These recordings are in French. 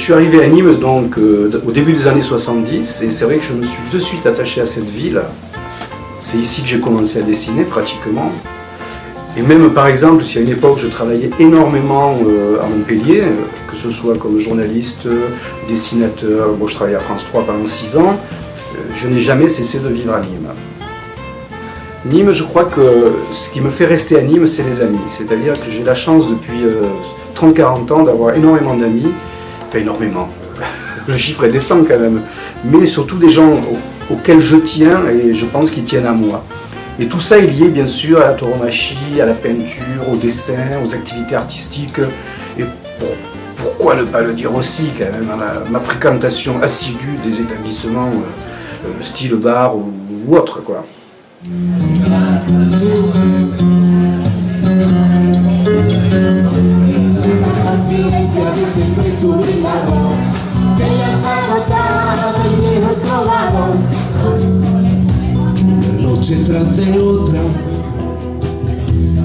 suis arrivé à Nîmes donc, au début des années 70 et c'est vrai que je me suis de suite attaché à cette ville. C'est ici que j'ai commencé à dessiner pratiquement. Et même par exemple, si à une époque je travaillais énormément à Montpellier, que ce soit comme journaliste, dessinateur, bon, je travaillais à France 3 pendant 6 ans, je n'ai jamais cessé de vivre à Nîmes. Nîmes, je crois que ce qui me fait rester à Nîmes, c'est les amis. C'est-à-dire que j'ai la chance depuis 30-40 ans d'avoir énormément d'amis, enfin énormément, le chiffre est décent quand même, mais surtout des gens auxquels je tiens et je pense qu'ils tiennent à moi. Et tout ça est lié bien sûr à la tauromachie, à la peinture, au dessin, aux activités artistiques. Et pourquoi ne pas le dire aussi quand même, à ma fréquentation assidue des établissements style bar ou autre quoi. Noche tras de otra,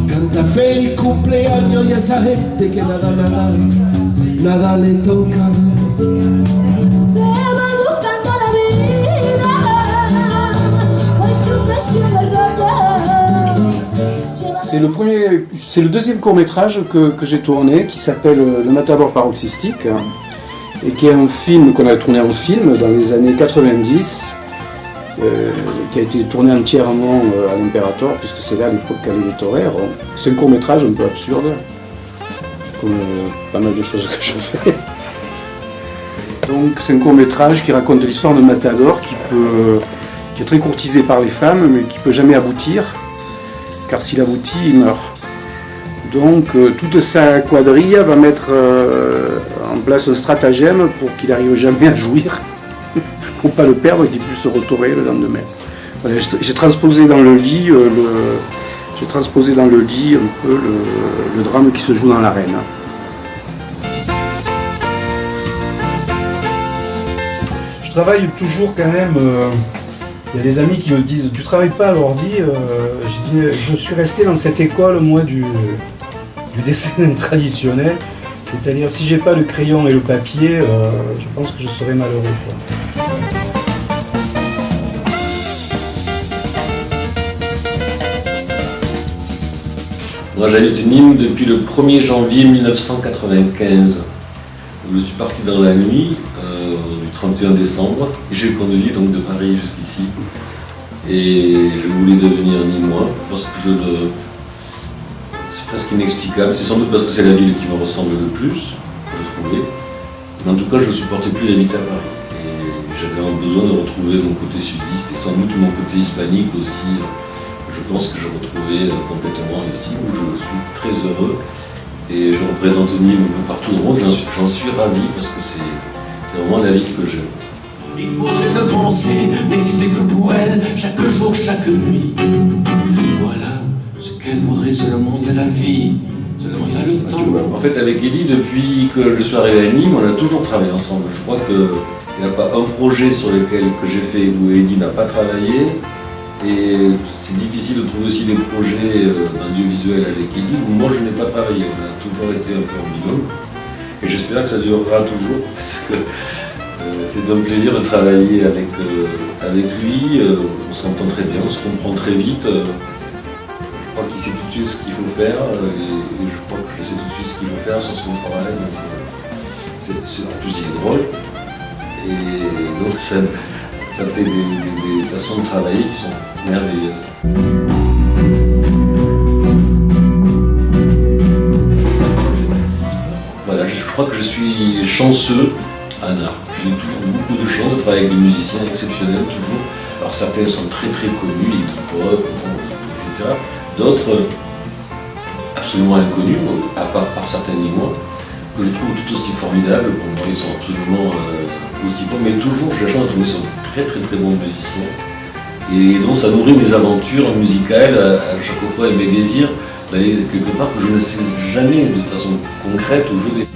canta feliz cumpleaños y esa gente que nada le toca. Se va buscando la vida con su presión C'est le deuxième court-métrage que j'ai tourné qui s'appelle Le Matador Paroxystique et qui est un film qu'on a tourné en film dans les années 90. Qui a été tourné entièrement à l'Imperator, puisque c'est là à l'époque qu'elle est Torero. C'est un court-métrage un peu absurde, comme pas mal de choses que je fais. Donc c'est un court-métrage qui raconte l'histoire de Matador qui est très courtisé par les femmes, mais qui ne peut jamais aboutir, car s'il aboutit, il meurt. Donc toute sa quadrille va mettre en place un stratagème pour qu'il n'arrive jamais à jouir. Pour ne pas le perdre et qu'il puisse se retourner le lendemain. Voilà, j'ai transposé dans le lit un peu le drame qui se joue dans l'arène. Je travaille toujours quand même. Il y a des amis qui me disent tu travailles pas à l'ordi. Je dis je suis resté dans cette école moi du dessin traditionnel. C'est-à-dire si j'ai pas le crayon et le papier, je pense que je serais malheureux quoi. Moi j'habite Nîmes depuis le 1er janvier 1995. Je suis parti dans la nuit du 31 décembre et j'ai conduit donc de Paris jusqu'ici. Et je voulais devenir nîmois parce que c'est presque inexplicable. C'est sans doute parce que c'est la ville qui me ressemble le plus, je trouvais. Mais en tout cas je ne supportais plus d'habiter à Paris. Et j'avais besoin de retrouver mon côté sudiste et sans doute mon côté hispanique aussi. Je pense que je retrouvais complètement ici, où je suis très heureux. Et je représente Nîmes un peu partout dans le monde, j'en suis ravi parce que c'est vraiment la ville que j'aime. Il faudrait de penser, n'exister que pour elle, chaque jour, chaque nuit. Voilà ce qu'elle voudrait, seulement il y a la vie, seulement il y a le temps. En fait, avec Eddie, depuis que je suis arrivé à Nîmes, on a toujours travaillé ensemble. Je crois qu'il n'y a pas un projet sur lequel que j'ai fait où Eddie n'a pas travaillé. Et c'est difficile de trouver aussi des projets d'audiovisuel avec Eddie où moi je n'ai pas travaillé. On a toujours été un peu en binôme. Et j'espère que ça durera toujours parce que c'est un plaisir de travailler avec lui. On s'entend très bien, on se comprend très vite. Je crois qu'il sait tout de suite ce qu'il faut faire et je crois que je sais tout de suite ce qu'il faut faire sur son travail. En plus il est drôle. Et donc ça fait des façons de travailler qui sont merveilleuses. Voilà, je crois que je suis chanceux en art. J'ai toujours beaucoup de chance de travailler avec des musiciens exceptionnels, toujours. Alors certains sont très très connus, les hip-hop, etc. D'autres absolument inconnus, à part par certains Nîmois, que je trouve tout aussi formidables. Pour moi, ils sont absolument aussi bons, mais toujours j'ai la chance de trouver sont très très très bons musiciens. Et donc ça nourrit mes aventures musicales, à chaque fois et mes désirs d'aller quelque part que je ne sais jamais de façon concrète où je vais.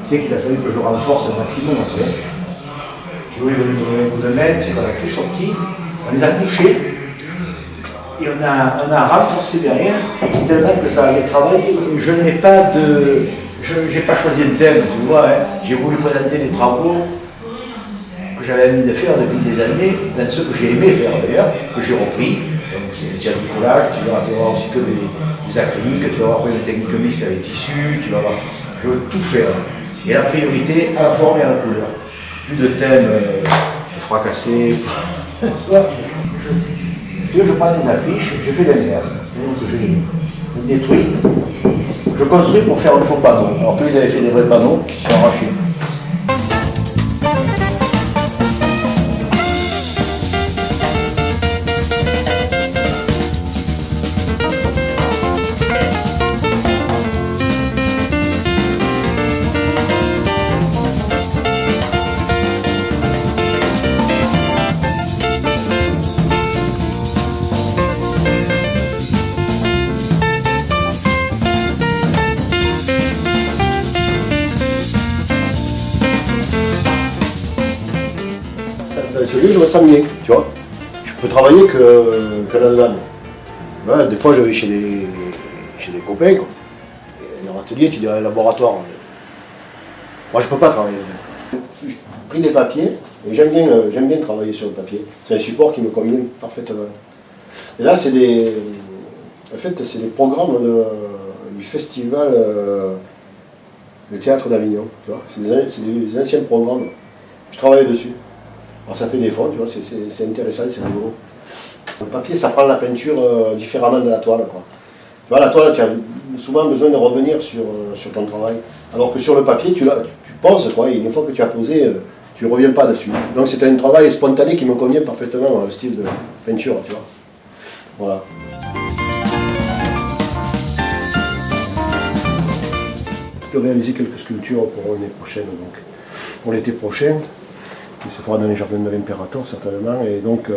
Tu sais qu'il a fallu que je renforce au maximum après. J'ai voulu venir donner un coup de main, c'est qu'on a tout sorti, on les a couchés et on a renforcé derrière tellement que ça allait travailler. Je n'ai pas de. Je n'ai pas choisi de thème, tu vois. Hein. J'ai voulu présenter des travaux que j'avais envie de faire depuis des années, dans ceux que j'ai aimé faire d'ailleurs, que j'ai repris. Donc c'est déjà du collage, tu vas voir aussi que des acryliques, tu vas voir une technique mixte avec tissu, tu vas voir. Je veux tout faire. Et la priorité à la forme et à la couleur. Plus de thèmes fracassés. Je prends des affiches, je fais l'inverse. C'est-à-dire que je détruis, je construis pour faire un faux panneau. Alors qu'ils avaient fait des vrais panneaux qui sont arrachés. Celui, je me sens bien, tu vois. Je peux travailler que là-dedans. Voilà, des fois, je vais chez des copains, quoi. Et leur atelier, tu dirais laboratoire. Moi, je peux pas travailler là-dedans. J'ai pris des papiers, et j'aime bien travailler sur le papier. C'est un support qui me convient parfaitement. Et là, c'est des programmes du festival du théâtre d'Avignon, tu vois. C'est des anciens programmes. Je travaille dessus. Alors ça fait des fonds, tu vois, c'est intéressant, c'est rigolo. Le papier, ça prend la peinture différemment de la toile, quoi. Tu vois, la toile, tu as souvent besoin de revenir sur ton travail. Alors que sur le papier, tu poses, quoi, et une fois que tu as posé, tu ne reviens pas dessus. Donc c'est un travail spontané qui me convient parfaitement dans le style de peinture, tu vois. Voilà. Je vais réaliser quelques sculptures pour l'année prochaine, donc pour l'été prochain. Qui se fera dans les jardins de l'Impérator certainement, et donc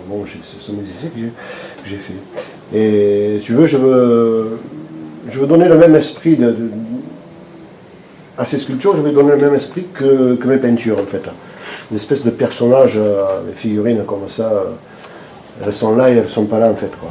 bon, ce sont des essais que j'ai fait. Et tu veux, je veux donner le même esprit à ces sculptures, je vais donner le même esprit que mes peintures en fait. Une espèce de personnages, des figurines comme ça, elles sont là et elles ne sont pas là en fait, quoi.